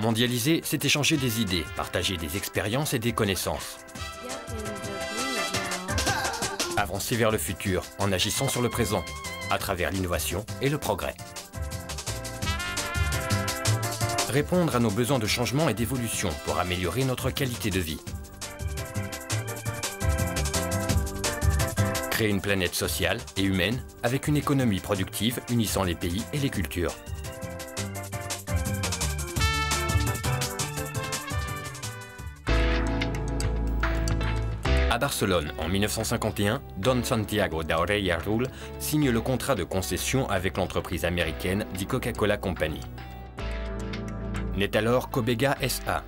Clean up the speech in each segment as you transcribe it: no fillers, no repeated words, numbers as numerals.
Mondialiser, c'est échanger des idées, partager des expériences et des connaissances. Avancer vers le futur en agissant sur le présent, à travers l'innovation et le progrès. Répondre à nos besoins de changement et d'évolution pour améliorer notre qualité de vie. Créer une planète sociale et humaine avec une économie productive unissant les pays et les cultures. À Barcelone, en 1951, Don Santiago d'Aurelia Rule signe le contrat de concession avec l'entreprise américaine The Coca-Cola Company. Naît alors Cobega SA,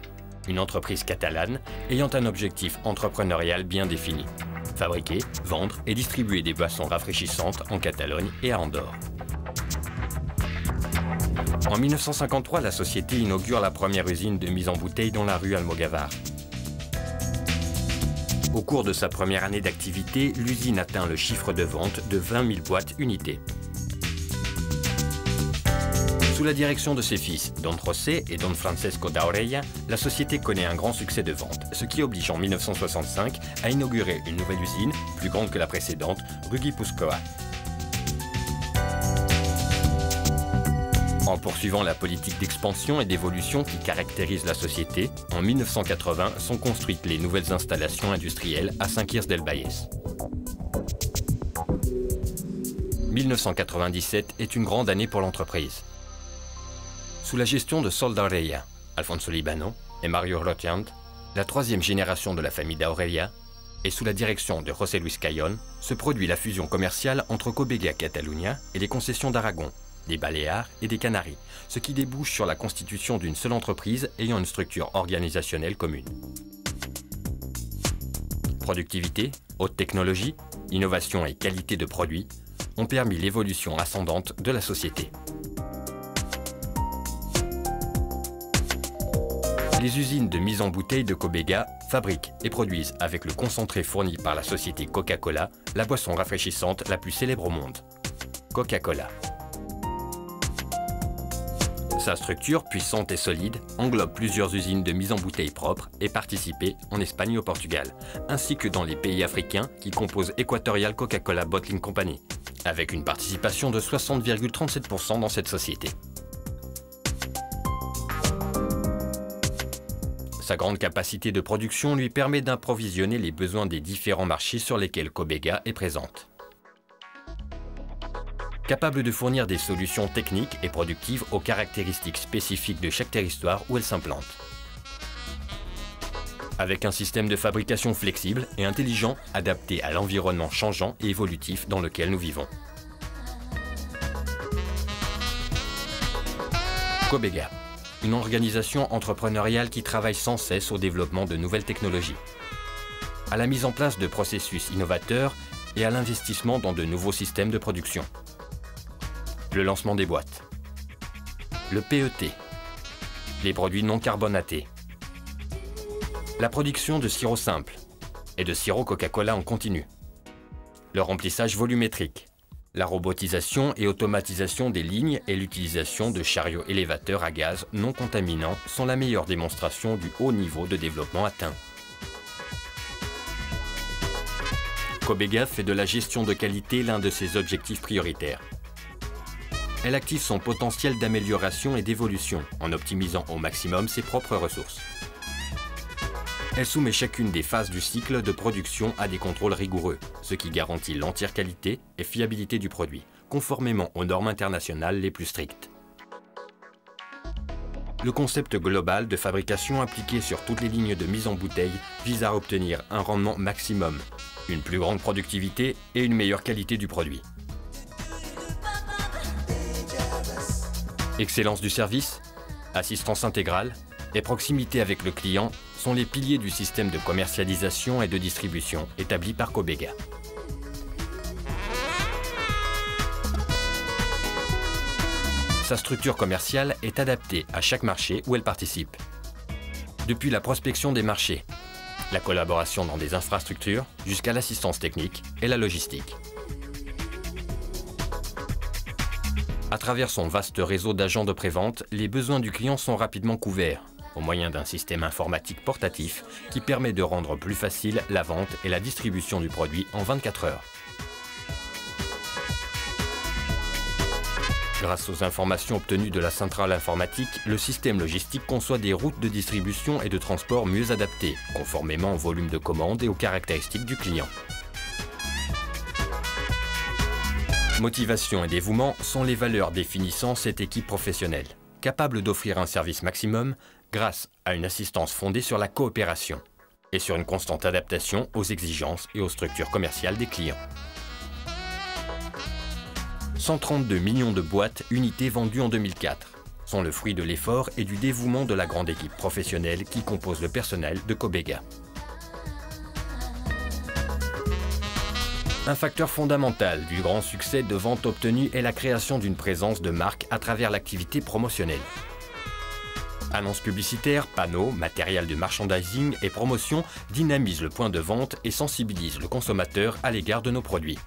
une entreprise catalane ayant un objectif entrepreneurial bien défini. Fabriquer, vendre et distribuer des boissons rafraîchissantes en Catalogne et à Andorre. En 1953, la société inaugure la première usine de mise en bouteille dans la rue Almogavar. Au cours de sa première année d'activité, l'usine atteint le chiffre de vente de 20 000 boîtes unités. Sous la direction de ses fils, Don José et Don Francisco d'Aurelia, la société connaît un grand succès de vente, ce qui oblige en 1965 à inaugurer une nouvelle usine, plus grande que la précédente, rue Gipuzkoa. En poursuivant la politique d'expansion et d'évolution qui caractérise la société, en 1980 sont construites les nouvelles installations industrielles à Saint-Quirze-del-Valles. 1997 est une grande année pour l'entreprise. Sous la gestion de Sol d'Aurelia, Alfonso Libano et Mario Rothschild, la troisième génération de la famille d'Aurelia, et sous la direction de José Luis Cayón, se produit la fusion commerciale entre Cobega Catalunya et les concessions d'Aragon, des Baléares et des Canaries, ce qui débouche sur la constitution d'une seule entreprise ayant une structure organisationnelle commune. Productivité, haute technologie, innovation et qualité de produits ont permis l'évolution ascendante de la société. Les usines de mise en bouteille de Cobega fabriquent et produisent avec le concentré fourni par la société Coca-Cola la boisson rafraîchissante la plus célèbre au monde, Coca-Cola. Sa structure puissante et solide englobe plusieurs usines de mise en bouteille propre et participées en Espagne et au Portugal, ainsi que dans les pays africains qui composent Equatorial Coca-Cola Bottling Company, avec une participation de 60,37% dans cette société. Sa grande capacité de production lui permet d'approvisionner les besoins des différents marchés sur lesquels Cobega est présente. Capable de fournir des solutions techniques et productives aux caractéristiques spécifiques de chaque territoire où elle s'implante. Avec un système de fabrication flexible et intelligent, adapté à l'environnement changeant et évolutif dans lequel nous vivons. Cobega, une organisation entrepreneuriale qui travaille sans cesse au développement de nouvelles technologies, à la mise en place de processus innovateurs et à l'investissement dans de nouveaux systèmes de production. Le lancement des boîtes, le PET, les produits non carbonatés, la production de sirop simple et de sirop Coca-Cola en continu, le remplissage volumétrique, la robotisation et automatisation des lignes et l'utilisation de chariots élévateurs à gaz non contaminants sont la meilleure démonstration du haut niveau de développement atteint. Cobega fait de la gestion de qualité l'un de ses objectifs prioritaires. Elle active son potentiel d'amélioration et d'évolution en optimisant au maximum ses propres ressources. Elle soumet chacune des phases du cycle de production à des contrôles rigoureux, ce qui garantit l'entière qualité et fiabilité du produit, conformément aux normes internationales les plus strictes. Le concept global de fabrication appliqué sur toutes les lignes de mise en bouteille vise à obtenir un rendement maximum, une plus grande productivité et une meilleure qualité du produit. Excellence du service, assistance intégrale et proximité avec le client sont les piliers du système de commercialisation et de distribution établi par Cobega. Sa structure commerciale est adaptée à chaque marché où elle participe. Depuis la prospection des marchés, la collaboration dans des infrastructures, jusqu'à l'assistance technique et la logistique. À travers son vaste réseau d'agents de prévente, les besoins du client sont rapidement couverts, au moyen d'un système informatique portatif qui permet de rendre plus facile la vente et la distribution du produit en 24 heures. Grâce aux informations obtenues de la centrale informatique, le système logistique conçoit des routes de distribution et de transport mieux adaptées, conformément au volume de commandes et aux caractéristiques du client. Motivation et dévouement sont les valeurs définissant cette équipe professionnelle, capable d'offrir un service maximum grâce à une assistance fondée sur la coopération et sur une constante adaptation aux exigences et aux structures commerciales des clients. 132 millions de boîtes unités vendues en 2004 sont le fruit de l'effort et du dévouement de la grande équipe professionnelle qui compose le personnel de Cobega. Un facteur fondamental du grand succès de vente obtenu est la création d'une présence de marque à travers l'activité promotionnelle. Annonces publicitaires, panneaux, matériel de merchandising et promotion dynamisent le point de vente et sensibilisent le consommateur à l'égard de nos produits.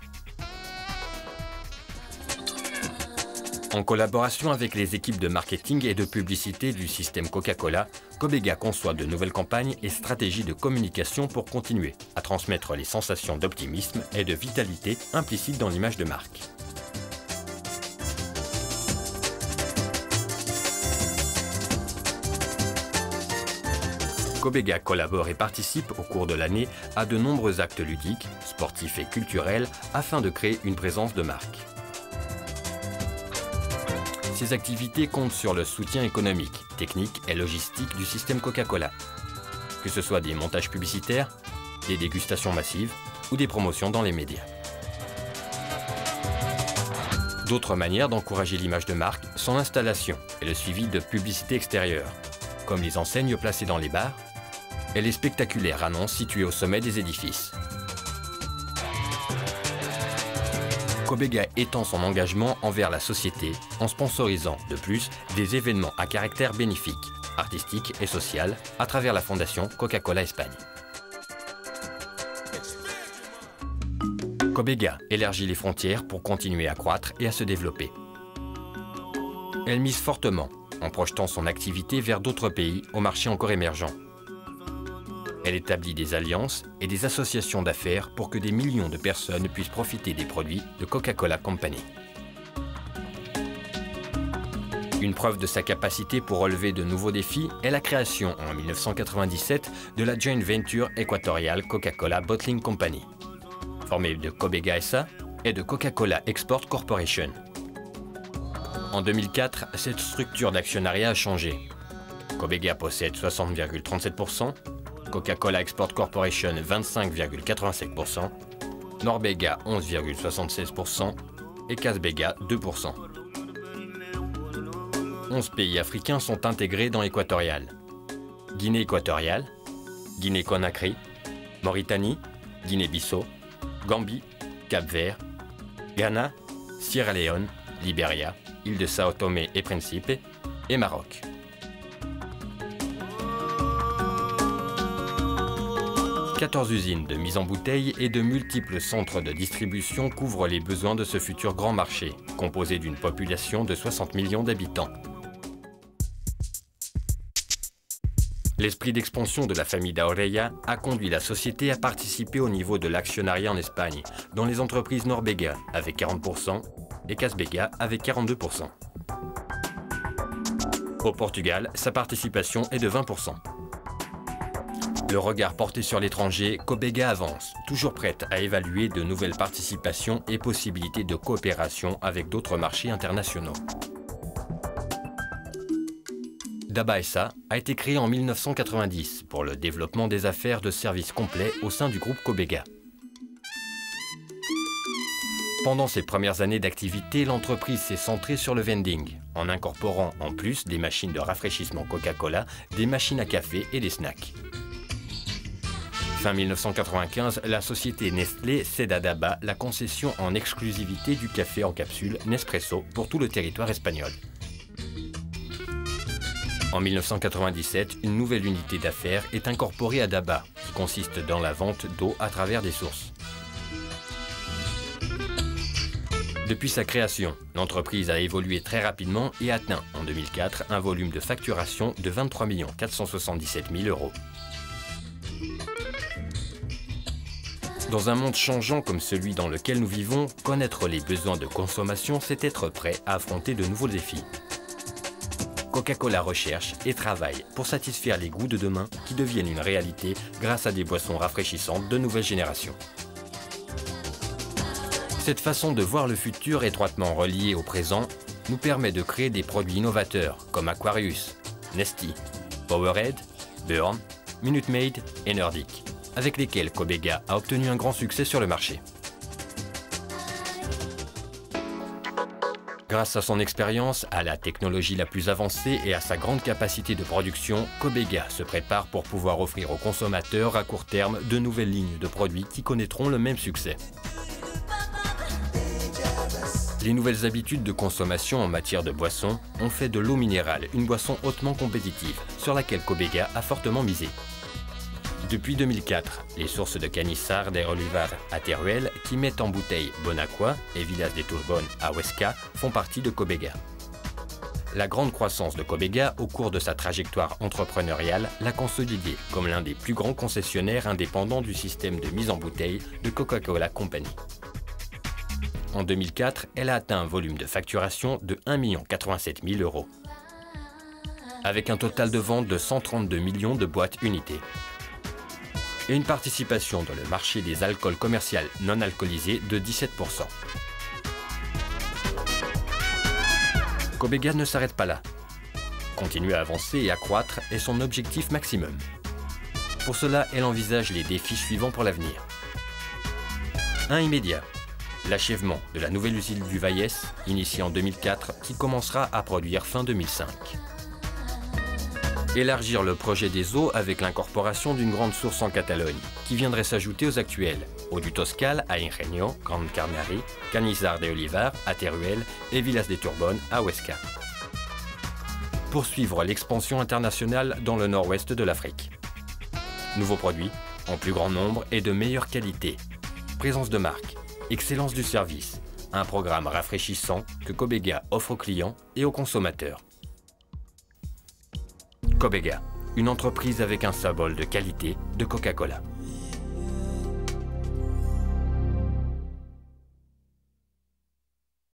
En collaboration avec les équipes de marketing et de publicité du système Coca-Cola, Cobega conçoit de nouvelles campagnes et stratégies de communication pour continuer à transmettre les sensations d'optimisme et de vitalité implicites dans l'image de marque. Cobega collabore et participe au cours de l'année à de nombreux actes ludiques, sportifs et culturels afin de créer une présence de marque. Ces activités comptent sur le soutien économique, technique et logistique du système Coca-Cola, que ce soit des montages publicitaires, des dégustations massives ou des promotions dans les médias. D'autres manières d'encourager l'image de marque sont l'installation et le suivi de publicités extérieures, comme les enseignes placées dans les bars et les spectaculaires annonces situées au sommet des édifices. Cobega étend son engagement envers la société en sponsorisant, de plus, des événements à caractère bénéfique, artistique et social à travers la fondation Coca-Cola Espagne. Cobega élargit les frontières pour continuer à croître et à se développer. Elle mise fortement en projetant son activité vers d'autres pays au marché encore émergent. Elle établit des alliances et des associations d'affaires pour que des millions de personnes puissent profiter des produits de Coca-Cola Company. Une preuve de sa capacité pour relever de nouveaux défis est la création en 1997 de la joint venture équatoriale Coca-Cola Bottling Company, formée de Cobega SA et de Coca-Cola Export Corporation. En 2004, cette structure d'actionnariat a changé. Cobega possède 60,37%, Coca-Cola Export Corporation 25,87%, Norbega 11,76% et Casbega 2%. 11 pays africains sont intégrés dans Équatorial. Guinée équatoriale, Guinée-Conakry, Mauritanie, Guinée-Bissau, Gambie, Cap-Vert, Ghana, Sierra Leone, Libéria, île de Sao Tomé et Principe et Maroc. « 14 usines de mise en bouteille et de multiples centres de distribution couvrent les besoins de ce futur grand marché, composé d'une population de 60 millions d'habitants. L'esprit d'expansion de la famille Daoreya a conduit la société à participer au niveau de l'actionnariat en Espagne, dans les entreprises Norbega avec 40% et Casbega avec 42%. Au Portugal, sa participation est de 20%. Le regard porté sur l'étranger, Cobega avance, toujours prête à évaluer de nouvelles participations et possibilités de coopération avec d'autres marchés internationaux. Daba SA a été créé en 1990 pour le développement des affaires de services complets au sein du groupe Cobega. Pendant ses premières années d'activité, l'entreprise s'est centrée sur le vending, en incorporant en plus des machines de rafraîchissement Coca-Cola, des machines à café et des snacks. Fin 1995, la société Nestlé cède à Daba la concession en exclusivité du café en capsule Nespresso pour tout le territoire espagnol. En 1997, une nouvelle unité d'affaires est incorporée à Daba, qui consiste dans la vente d'eau à travers des sources. Depuis sa création, l'entreprise a évolué très rapidement et atteint en 2004 un volume de facturation de 23 477 000 €. Dans un monde changeant comme celui dans lequel nous vivons, connaître les besoins de consommation, c'est être prêt à affronter de nouveaux défis. Coca-Cola recherche et travaille pour satisfaire les goûts de demain qui deviennent une réalité grâce à des boissons rafraîchissantes de nouvelle génération. Cette façon de voir le futur étroitement relié au présent nous permet de créer des produits innovateurs comme Aquarius, Nestea, Powerade, Burn, Minute Maid et Nordic, avec lesquels Cobega a obtenu un grand succès sur le marché. Grâce à son expérience, à la technologie la plus avancée et à sa grande capacité de production, Cobega se prépare pour pouvoir offrir aux consommateurs à court terme de nouvelles lignes de produits qui connaîtront le même succès. Les nouvelles habitudes de consommation en matière de boissons ont fait de l'eau minérale une boisson hautement compétitive sur laquelle Cobega a fortement misé. Depuis 2004, les sources de Caniçar de Olivar à Teruel qui mettent en bouteille Bonaqua et Vilas de Turbón à Huesca font partie de Cobega. La grande croissance de Cobega au cours de sa trajectoire entrepreneuriale l'a consolidé comme l'un des plus grands concessionnaires indépendants du système de mise en bouteille de Coca-Cola Company. En 2004, elle a atteint un volume de facturation de 1 087 000 €, avec un total de vente de 132 millions de boîtes unités, et une participation dans le marché des alcools commerciaux non alcoolisés de 17%. Cobega ne s'arrête pas là. Continuer à avancer et à croître est son objectif maximum. Pour cela, elle envisage les défis suivants pour l'avenir. Un immédiat. L'achèvement de la nouvelle usine du Vallès, initiée en 2004, qui commencera à produire fin 2005. Élargir le projet des eaux avec l'incorporation d'une grande source en Catalogne, qui viendrait s'ajouter aux actuelles, Eau du Toscal à Ingenio, Grande Carnari, Caniçar de Olivar à Teruel et Vilas de Turbón à Huesca. Poursuivre l'expansion internationale dans le nord-ouest de l'Afrique. Nouveaux produits, en plus grand nombre et de meilleure qualité. Présence de marque, excellence du service, un programme rafraîchissant que Cobega offre aux clients et aux consommateurs. Cobega, une entreprise avec un symbole de qualité de Coca-Cola.